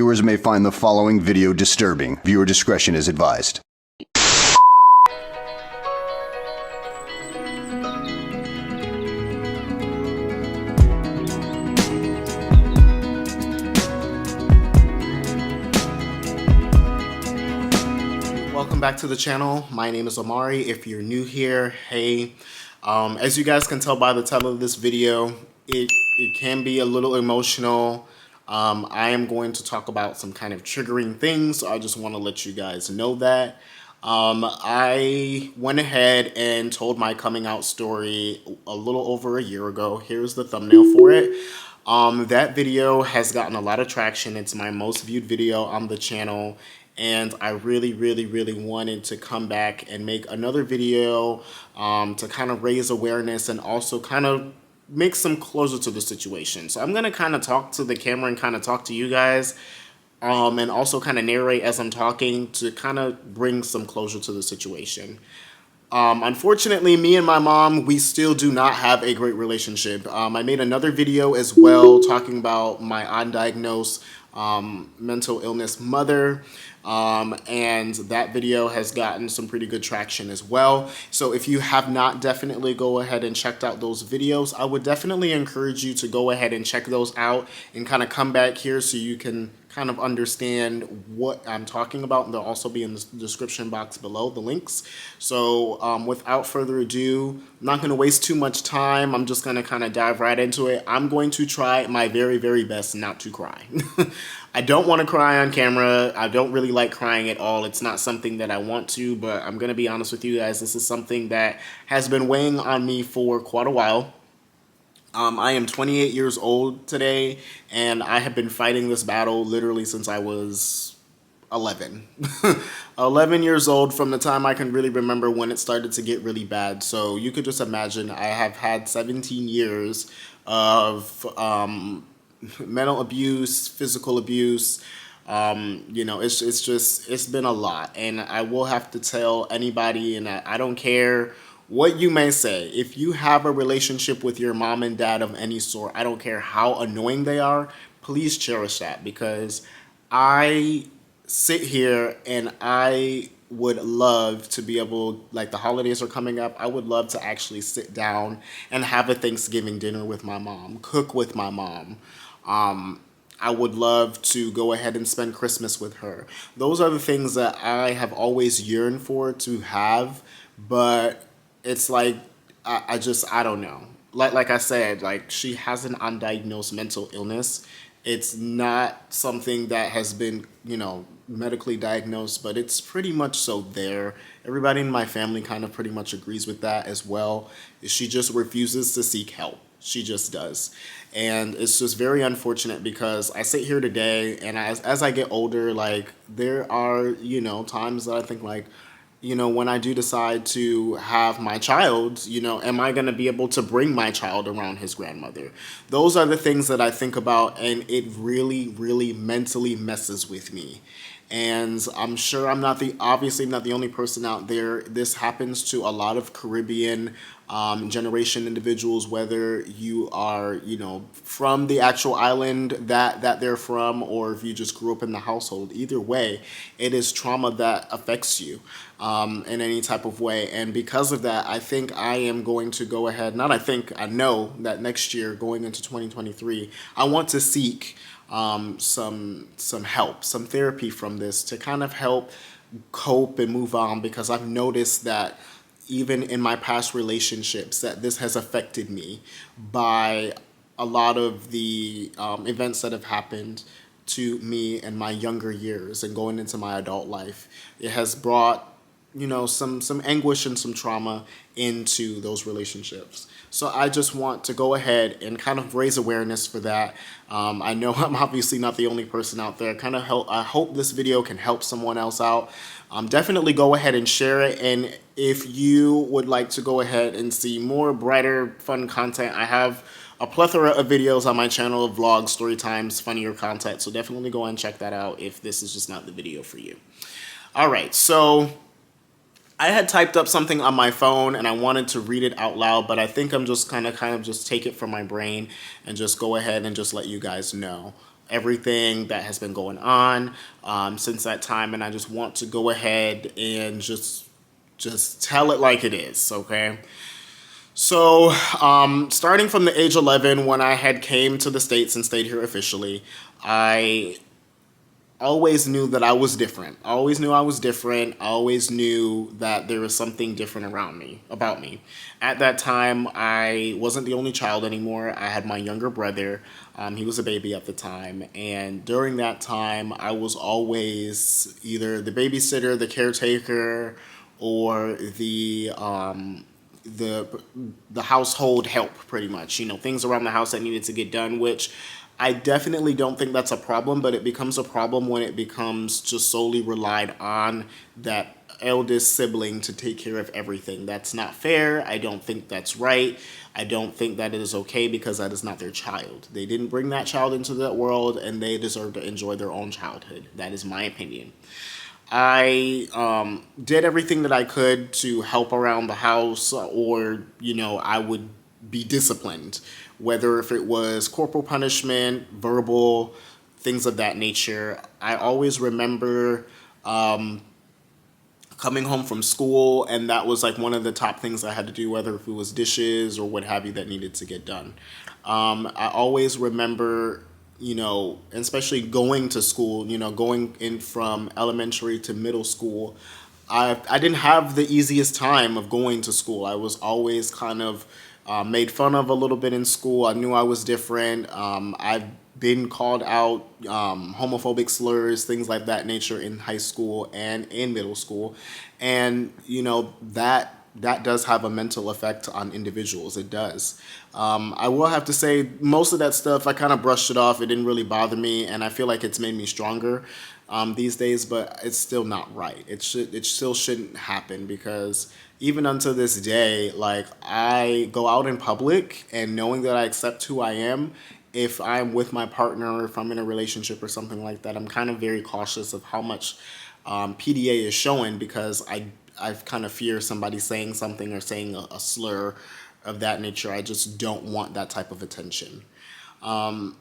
Viewers may find the following video disturbing. Viewer discretion is advised. Welcome back to the channel. My name is Omari. If you're new here, hey. As you guys can tell by the title of this video, it can be a little emotional. I am going to talk about some kind of triggering things, so I just want to let you guys know that. I went ahead and told my coming out story a little over a year ago. Here's the thumbnail for it. That video has gotten a lot of traction. It's my most viewed video on the channel. And I really wanted to come back and make another video to kind of raise awareness and also kind of make some closure to the situation. So I'm going to kind of talk to the camera and kind of talk to you guys and also kind of narrate as I'm talking to kind of bring some closure to the situation. Unfortunately, me and my mom, we still do not have a great relationship. I made another video as well talking about my undiagnosed mental illness mother, and that video has gotten some pretty good traction as well. So if you have not definitely go ahead and checked out those videos, I would definitely encourage you to go ahead and check those out and kind of come back here so you can kind of understand what I'm talking about, and they'll also be in the description box below, the links. So without further ado, I'm not going to waste too much time. I'm just going to kind of dive right into it. I'm going to try my very best not to cry. I don't want to cry on camera. I don't really like crying at all. It's not something that I want to, but I'm going to be honest with you guys. This is something that has been weighing on me for quite a while. I am 28 years old today, and I have been fighting this battle literally since I was 11. 11 years old, from the time I can really remember when it started to get really bad. So you could just imagine I have had 17 years of mental abuse, physical abuse. You know, it's been a lot, and I will have to tell anybody, and I don't care what you may say, if you have a relationship with your mom and dad of any sort, I don't care how annoying they are, please cherish that, because I sit here and I would love to be able, like the holidays are coming up, I would love to actually sit down and have a Thanksgiving dinner with my mom, cook with my mom. I would love to go ahead and spend Christmas with her. Those are the things that I have always yearned for to have, but it's like, I don't know. Like I said, like, she has an undiagnosed mental illness. It's not something that has been, you know, medically diagnosed, but it's pretty much so there. Everybody in my family kind of pretty much agrees with that as well. She just refuses to seek help. She just does. And it's just very unfortunate, because I sit here today and as I get older, like, there are, you know, times that I think, like, you know, when I do decide to have my child, you know, am I going to be able to bring my child around his grandmother? Those are the things that I think about, and it really mentally messes with me. And I'm sure obviously not the only person out there. This happens to a lot of Caribbean generation individuals, whether you are, you know, from the actual island that they're from, or if you just grew up in the household. Either way, it is trauma that affects you in any type of way. And because of that, I think I am going to go ahead, I know that next year, going into 2023, I want to seek some help, some therapy from this to kind of help cope and move on, because I've noticed that even in my past relationships that this has affected me by a lot of the events that have happened to me in my younger years and going into my adult life. It has brought, you know, some anguish and some trauma into those relationships. So I just want to go ahead and kind of raise awareness for that. I know I'm obviously not the only person out there. I hope this video can help someone else out. Definitely go ahead and share it. And if you would like to go ahead and see more brighter, fun content, I have a plethora of videos on my channel of vlogs, story times, funnier content. So definitely go and check that out if this is just not the video for you. All right, so I had typed up something on my phone and I wanted to read it out loud, but I think I'm just kind of just take it from my brain and just go ahead and just let you guys know. everything that has been going on since that time, and I just want to go ahead and just tell it like it is, okay? So, starting from the age 11, when I had came to the States and stayed here officially, I always knew that I was different. I always knew I was different. I always knew that there was something different about me. At that time, I wasn't the only child anymore. I had my younger brother. He was a baby at the time. And during that time, I was always either the babysitter, the caretaker, or the household help, pretty much. Things around the house that needed to get done, which I definitely don't think that's a problem, but it becomes a problem when it becomes just solely relied on that eldest sibling to take care of everything. That's not fair. I don't think that's right. I don't think that it is okay, because that is not their child. They didn't bring that child into that world, and they deserve to enjoy their own childhood. That is my opinion. I did everything that I could to help around the house, or, I would be disciplined, whether if it was corporal punishment, verbal, things of that nature. I always remember coming home from school, and that was like one of the top things I had to do, whether if it was dishes or what have you that needed to get done. I always remember, especially going to school, going in from elementary to middle school. I didn't have the easiest time of going to school. I was always kind of made fun of a little bit in school. I knew I was different. I've been called out homophobic slurs, things like that nature in high school and in middle school. And, that does have a mental effect on individuals. It does. I will have to say, most of that stuff, I kind of brushed it off. It didn't really bother me, and I feel like it's made me stronger these days, but it's still not right. It still shouldn't happen, because even until this day, like, I go out in public and knowing that I accept who I am, if I'm with my partner, if I'm in a relationship or something like that, I'm kind of very cautious of how much PDA is showing, because I kind of fear somebody saying something or saying a slur of that nature. I just don't want that type of attention. And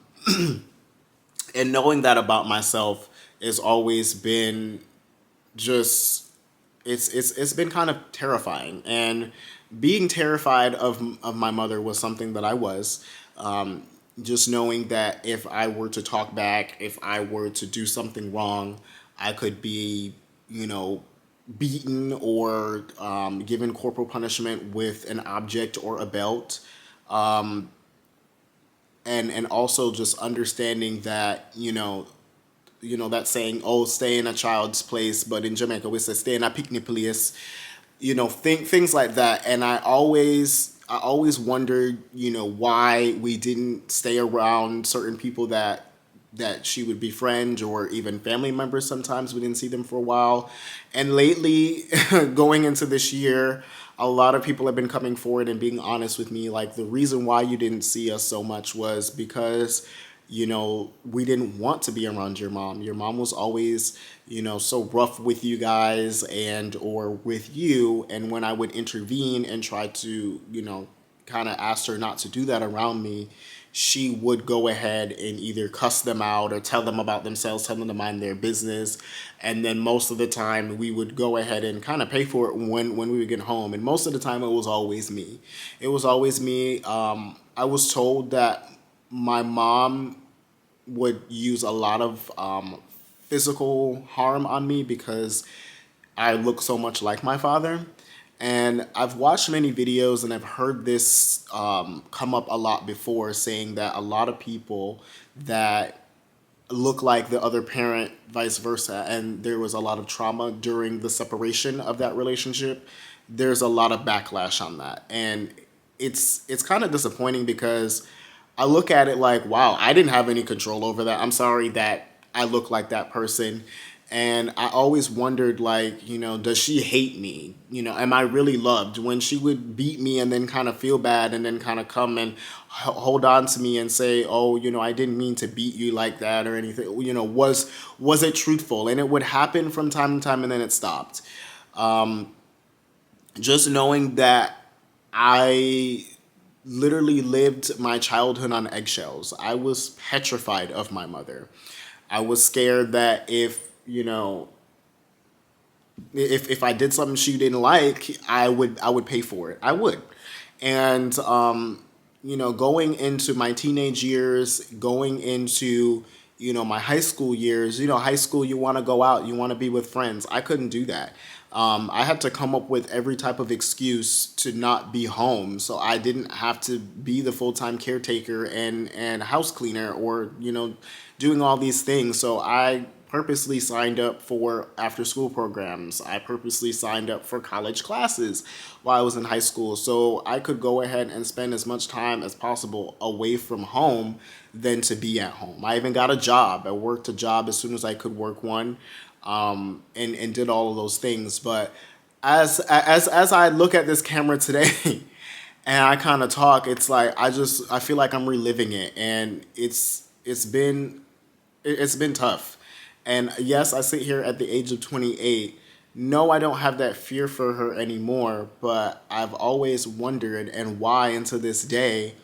knowing that about myself has always been just, it's been kind of terrifying. And being terrified of my mother was something that I was. Just knowing that if I were to talk back, if I were to do something wrong, I could be, beaten or given corporal punishment with an object or a belt. And also just understanding that, that saying, oh, stay in a child's place, but in Jamaica we say stay in a picnic place, things like that. And I always wondered, why we didn't stay around certain people that she would befriend, or even family members. Sometimes we didn't see them for a while. And lately, going into this year, a lot of people have been coming forward and being honest with me. Like, the reason why you didn't see us so much was because, we didn't want to be around your mom. Your mom was always, so rough with you guys or with you. And when I would intervene and try to, kind of ask her not to do that around me, she would go ahead and either cuss them out or tell them about themselves, tell them to mind their business. And then most of the time we would go ahead and kind of pay for it when we would get home. And most of the time it was always me. It was always me. I was told that my mom would use a lot of physical harm on me because I look so much like my father. And I've watched many videos and I've heard this come up a lot before, saying that a lot of people that look like the other parent, vice versa, and there was a lot of trauma during the separation of that relationship, there's a lot of backlash on that. And it's kind of disappointing, because I look at it like, wow, I didn't have any control over that. I'm sorry that I look like that person. And I always wondered, like, does she hate me? Am I really loved? When she would beat me and then kind of feel bad and then kind of come and hold on to me and say, oh, I didn't mean to beat you like that or anything. Was it truthful? And it would happen from time to time, and then it stopped. Just knowing that I literally lived my childhood on eggshells. I was petrified of my mother. I was scared that if I did something she didn't like, I would pay for it. I would. And going into my teenage years, going into my high school years, high school, you want to go out, you want to be with friends. I couldn't do that. I had to come up with every type of excuse to not be home, so I didn't have to be the full-time caretaker and house cleaner, or doing all these things. So I purposely signed up for after school programs. I purposely signed up for college classes while I was in high school, so I could go ahead and spend as much time as possible away from home than to be at home. I even got a job. I worked a job as soon as I could work one, and did all of those things. But as I look at this camera today and I kind of talk, it's like I feel like I'm reliving it, and it's been tough. And yes, I sit here at the age of 28. No, I don't have that fear for her anymore, but I've always wondered, and why, and to this day,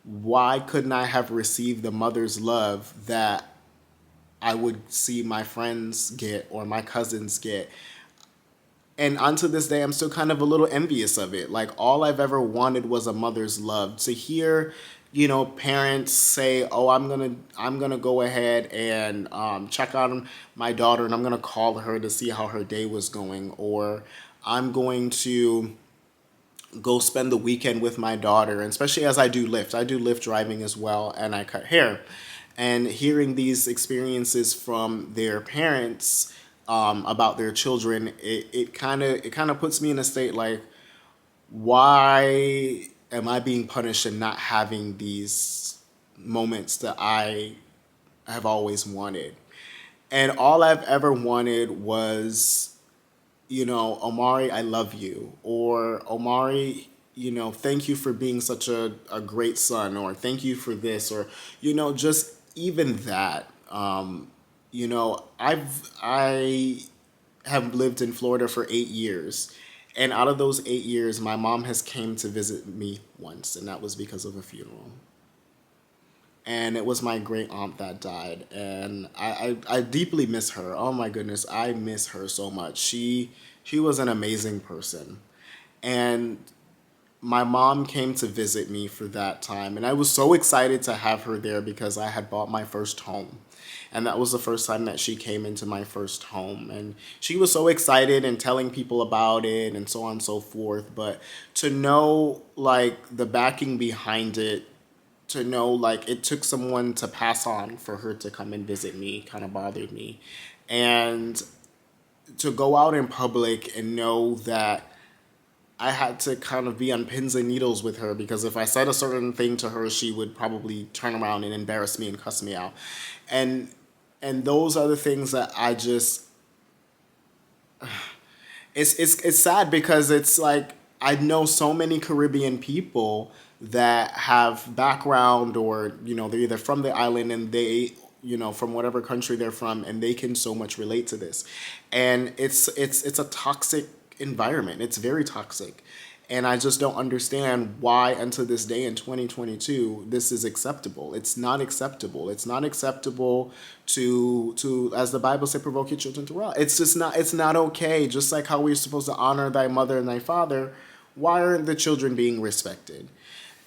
why couldn't I have received the mother's love that I would see my friends get or my cousins get? And unto this day, I'm still kind of a little envious of it. Like, all I've ever wanted was a mother's love. To hear, parents say, "Oh, I'm gonna go ahead and check on my daughter, and I'm gonna call her to see how her day was going," or "I'm going to go spend the weekend with my daughter," and especially as I do Lyft driving as well, and I cut hair, and hearing these experiences from their parents, about their children, it kind of puts me in a state like, why am I being punished and not having these moments that I have always wanted? And all I've ever wanted was, "Omari, I love you," or "Omari, thank you for being such a great son," or "Thank you for this," or, just even that. I have lived in Florida for 8 years. And out of those 8 years, my mom has came to visit me once, and that was because of a funeral. And it was my great aunt that died, and I deeply miss her. Oh my goodness, I miss her so much. She was an amazing person, and my mom came to visit me for that time, and I was so excited to have her there because I had bought my first home. And that was the first time that she came into my first home. And she was so excited and telling people about it and so on and so forth. But to know, like, the backing behind it, to know, like, it took someone to pass on for her to come and visit me, kind of bothered me. And to go out in public and know that I had to kind of be on pins and needles with her, because if I said a certain thing to her, she would probably turn around and embarrass me and cuss me out. And those are the things that I just, it's sad, because it's like I know so many Caribbean people that have background, or they're either from the island, and they, from whatever country they're from, and they can so much relate to this. And it's a toxic environment. It's very toxic. And I just don't understand why, until this day in 2022, this is acceptable. It's not acceptable. It's not acceptable to, as the Bible says, provoke your children to wrath. It's not okay. Just like how we're supposed to honor thy mother and thy father, why aren't the children being respected?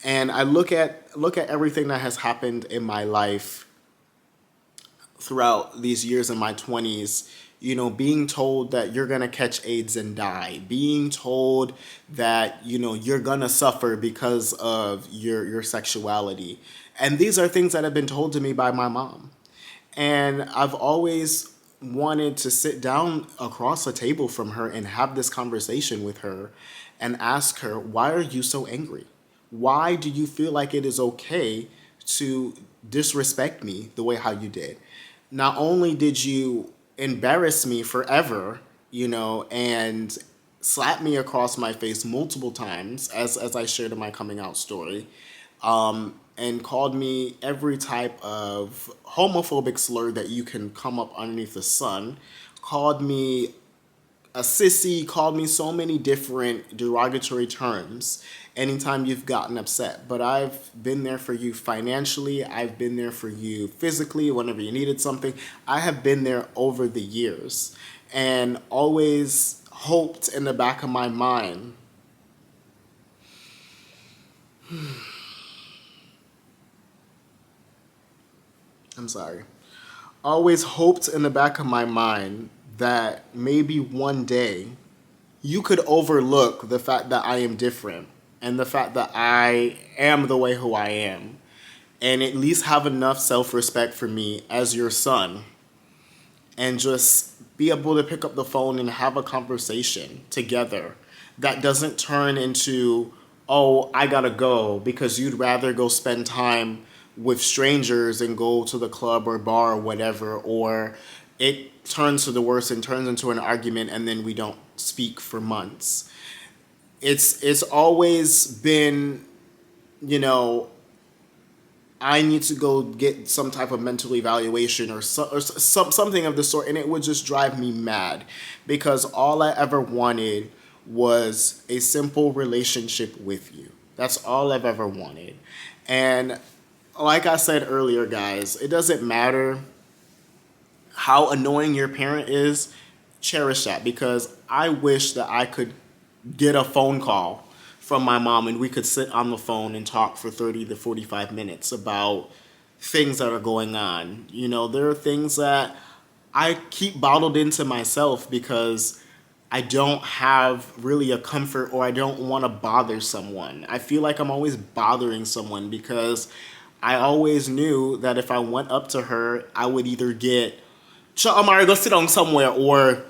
And I look at everything that has happened in my life throughout these years in my 20s, being told that you're going to catch AIDS and die, being told that, you're going to suffer because of your sexuality. And these are things that have been told to me by my mom. And I've always wanted to sit down across a table from her and have this conversation with her and ask her, why are you so angry? Why do you feel like it is okay to disrespect me the way how you did? Not only did you embarrass me forever, and slap me across my face multiple times, as I shared in my coming out story, and called me every type of homophobic slur that you can come up underneath the sun, called me a sissy, called me so many different derogatory terms anytime you've gotten upset. But I've been there for you financially. I've been there for you physically whenever you needed something. I have been there over the years and always hoped in the back of my mind. I'm sorry. Always hoped in the back of my mind that maybe one day you could overlook the fact that I am different and the fact that I am the way who I am, and at least have enough self-respect for me as your son, and just be able to pick up the phone and have a conversation together that doesn't turn into, oh, I gotta go, because you'd rather go spend time with strangers and go to the club or bar or whatever, or it turns to the worst and turns into an argument and then we don't speak for months. It's always been, you know, I need to go get some type of mental evaluation or something of the sort, and it would just drive me mad, because all I ever wanted was a simple relationship with you. That's all I've ever wanted. And like I said earlier, guys, it doesn't matter how annoying your parent is, cherish that, because I wish that I could get a phone call from my mom and we could sit on the phone and talk for 30 to 45 minutes about things that are going on. You know, there are things that I keep bottled into myself because I don't have really a comfort, or I don't want to bother someone. I feel like I'm always bothering someone because I always knew that if I went up to her, I would either get, Amari, go sit down somewhere, or,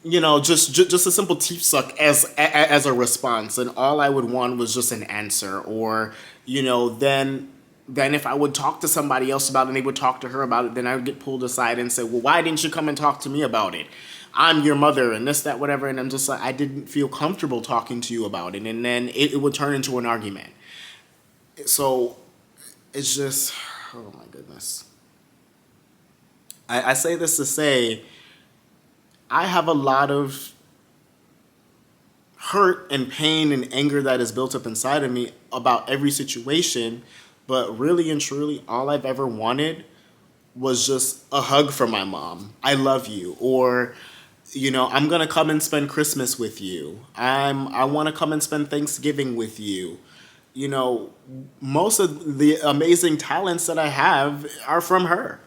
you know, just a simple teeth suck as a response, and all I would want was just an answer. Or, you know, then if I would talk to somebody else about it and they would talk to her about it, then I would get pulled aside and say, well, why didn't you come and talk to me about it? I'm your mother and this, that, whatever. And I'm just like, I didn't feel comfortable talking to you about it. And then it would turn into an argument. So it's just, oh my goodness. I say this to say, I have a lot of hurt and pain and anger that is built up inside of me about every situation, but really and truly, all I've ever wanted was just a hug from my mom. I love you. Or, you know, I'm gonna come and spend Christmas with you. I want to come and spend Thanksgiving with you. You know, most of the amazing talents that I have are from her.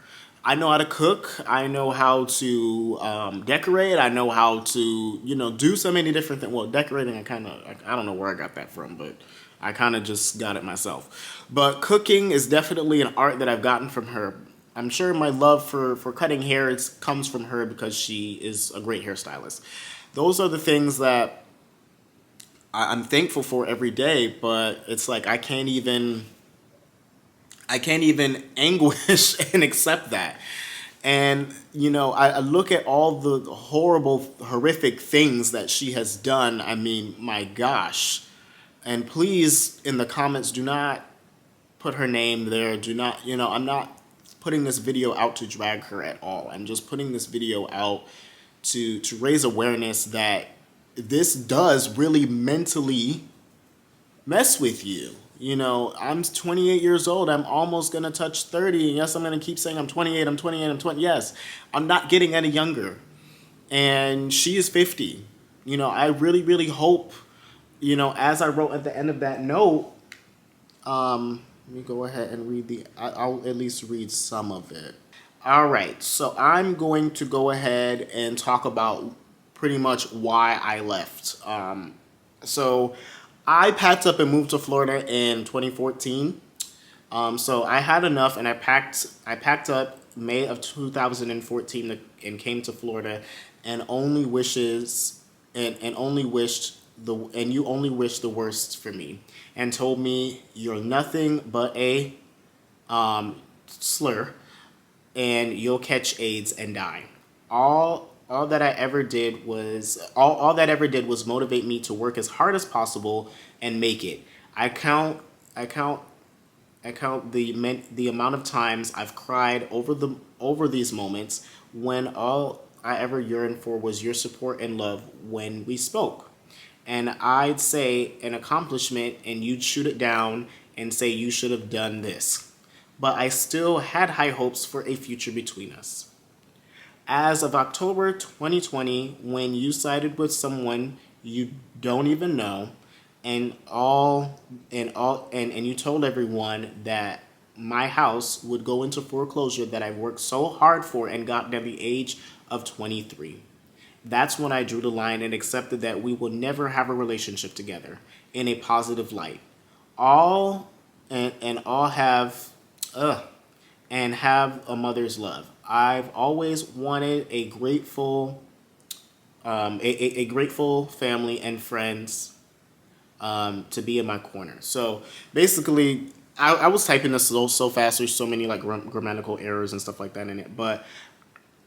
I know how to cook. I know how to decorate. I know how to, you know, do so many different things. Well, decorating, I don't know where I got that from, but I kind of just got it myself. But cooking is definitely an art that I've gotten from her. I'm sure my love for cutting hair comes from her because she is a great hairstylist. Those are the things that I'm thankful for every day, but it's like I can't even anguish and accept that. And, you know, I look at all the horrible, horrific things that she has done. I mean, my gosh. And please, in the comments, do not put her name there. Do not, you know, I'm not putting this video out to drag her at all. I'm just putting this video out to raise awareness that this does really mentally mess with you. You know, I'm 28 years old. I'm almost going to touch 30. And yes, I'm going to keep saying I'm 28, I'm 28, I'm 20. Yes, I'm not getting any younger. And she is 50. You know, I really, really hope, you know, as I wrote at the end of that note, let me go ahead and read I'll at least read some of it. All right, so I'm going to go ahead and talk about pretty much why I left. So I packed up and moved to Florida in 2014. So I had enough, and I packed up May of 2014 and came to Florida, and only wishes and only wished and you only wished the worst for me, and told me you're nothing but a slur, and you'll catch AIDS and die. All that ever did was motivate me to work as hard as possible and make it. I count the amount of times I've cried over these moments when all I ever yearned for was your support and love when we spoke. And I'd say an accomplishment and you'd shoot it down and say you should have done this. But I still had high hopes for a future between us. As of October 2020, when you sided with someone you don't even know, and you told everyone that my house would go into foreclosure that I worked so hard for and got at the age of 23. That's when I drew the line and accepted that we will never have a relationship together in a positive light. All and all have and have a mother's love. I've always wanted a grateful a grateful family and friends to be in my corner. So basically, I was typing this so fast. There's so many like grammatical errors and stuff like that in it. But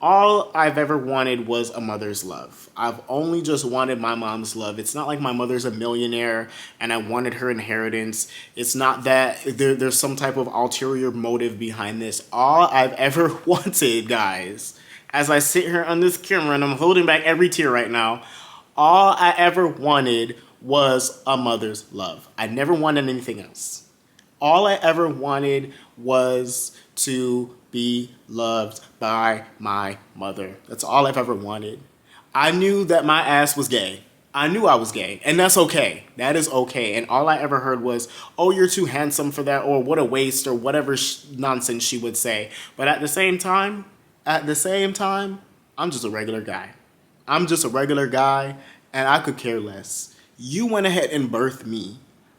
all I've ever wanted was a mother's love. I've only just wanted my mom's love. It's not like my mother's a millionaire and I wanted her inheritance. It's not that there's some type of ulterior motive behind this. All I've ever wanted, guys, as I sit here on this camera and I'm holding back every tear right now, all I ever wanted was a mother's love. I never wanted anything else. All I ever wanted was to be loved by my mother. That's all I've ever wanted. I knew that my ass was gay. I knew I was gay, and that's okay. That is okay. And all I ever heard was, "Oh, you're too handsome for that," or "What a waste," or whatever nonsense she would say. But at the same time, I'm just a regular guy. I'm just a regular guy, and I could care less. You went ahead and birthed me.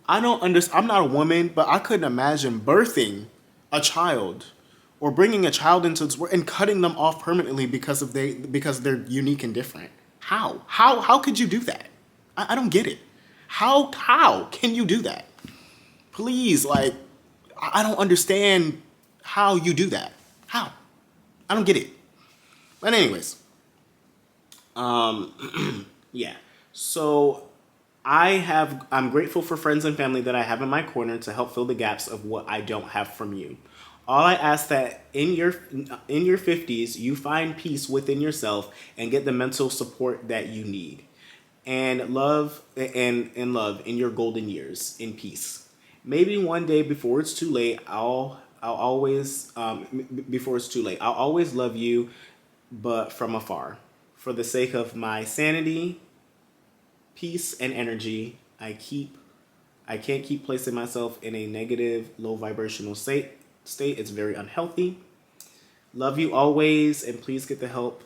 I don't understand. I'm not a woman, but I couldn't imagine birthing a child or bringing a child into this world and cutting them off permanently because they're unique and different. How could you do that? I don't get it. How can you do that? Please, like, I don't understand how you do that. How? I don't get it. But anyways, yeah. So I'm grateful for friends and family that I have in my corner to help fill the gaps of what I don't have from you. All I ask that in your 50s you find peace within yourself and get the mental support that you need, and love in your golden years in peace. Maybe one day before it's too late, I'll always before it's too late, I'll always love you, but from afar, for the sake of my sanity, peace, and energy. I can't keep placing myself in a negative, low vibrational state. It's very unhealthy. Love you always, and please get the help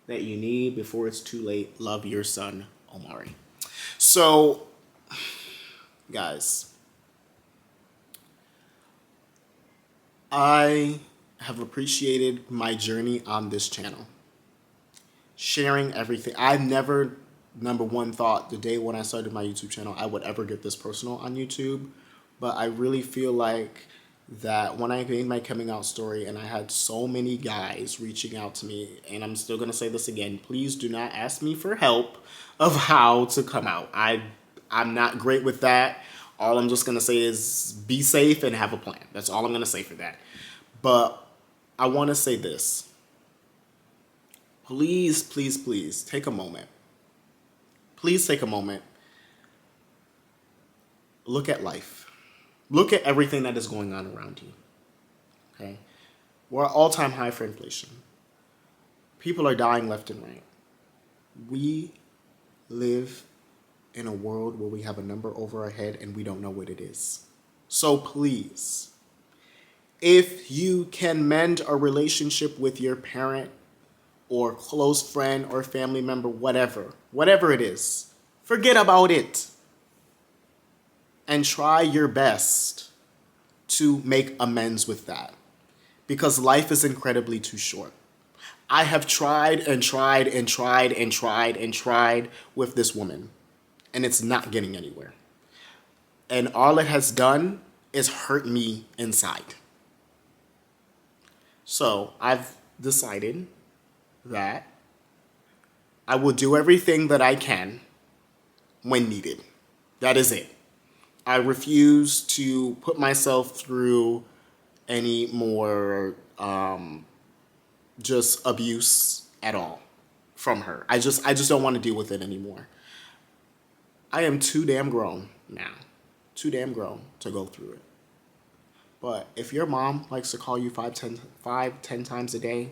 that you need before it's too late. Love, your son, Omari. So, guys, I have appreciated my journey on this channel, sharing everything. I've never, number one, thought the day when I started my YouTube channel I would ever get this personal on YouTube, but I really feel like that when I made my coming out story and I had so many guys reaching out to me, and I'm still going to say this again, please do not ask me for help of how to come out. I'm not great with that. All I'm just going to say is be safe and have a plan. That's all I'm going to say for that. But I want to say this. Please, please, please take a moment. Please take a moment. Look at life. Look at everything that is going on around you. Okay? We're at all-time high for inflation. People are dying left and right. We live in a world where we have a number over our head and we don't know what it is. So please, if you can mend a relationship with your parent or close friend or family member, whatever it is, forget about it. And try your best to make amends with that, because life is incredibly too short. I have tried and tried and tried and tried and tried with this woman, and it's not getting anywhere. And all it has done is hurt me inside. So I've decided that I will do everything that I can when needed. That is it. I refuse to put myself through any more just abuse at all. from her. I just don't want to deal with it anymore. I am too damn grown now. Too damn grown to go through it. But if your mom likes to call you 10 times a day,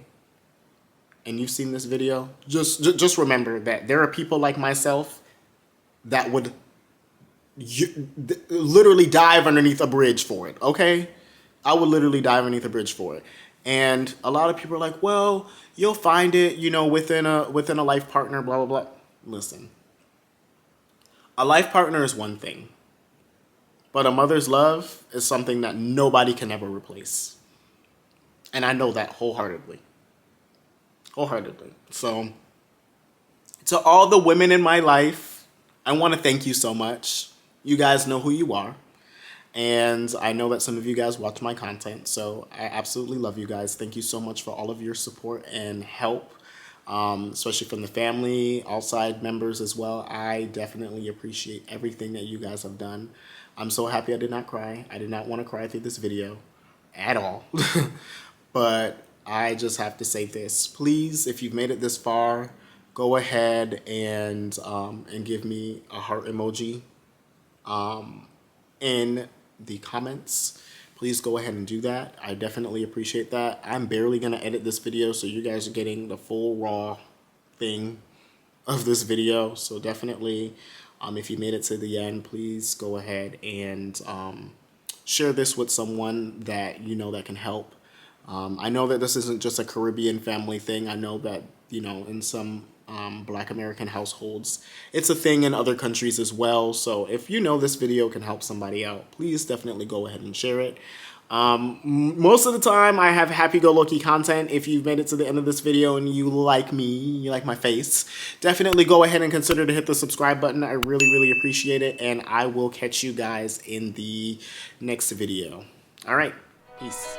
and you've seen this video, just remember that there are people like myself that would literally dive underneath a bridge for it, okay? I would literally dive underneath a bridge for it. And a lot of people are like, well, you'll find it, you know, within a life partner, blah, blah, blah. Listen, a life partner is one thing, but a mother's love is something that nobody can ever replace. And I know that wholeheartedly. Wholeheartedly. So, to all the women in my life, I want to thank you so much. You guys know who you are. And I know that some of you guys watch my content, so I absolutely love you guys. Thank you so much for all of your support and help, especially from the family, outside members as well. I definitely appreciate everything that you guys have done. I'm so happy I did not cry. I did not want to cry through this video at all. But I just have to say this. Please, if you've made it this far, go ahead and give me a heart emoji in the comments. Please go ahead and do that. I definitely appreciate that. I'm barely going to edit this video, so you guys are getting the full raw thing of this video. So definitely, if you made it to the end, please go ahead and share this with someone that you know that can help. I know that this isn't just a Caribbean family thing. I know that, you know, in some Black American households, it's a thing in other countries as well. So if you know this video can help somebody out, please definitely go ahead and share it. Most of the time I have happy-go-lucky content. If you've made it to the end of this video and you like me, you like my face, definitely go ahead and consider to hit the subscribe button. I really, really appreciate it. And I will catch you guys in the next video. All right. Peace.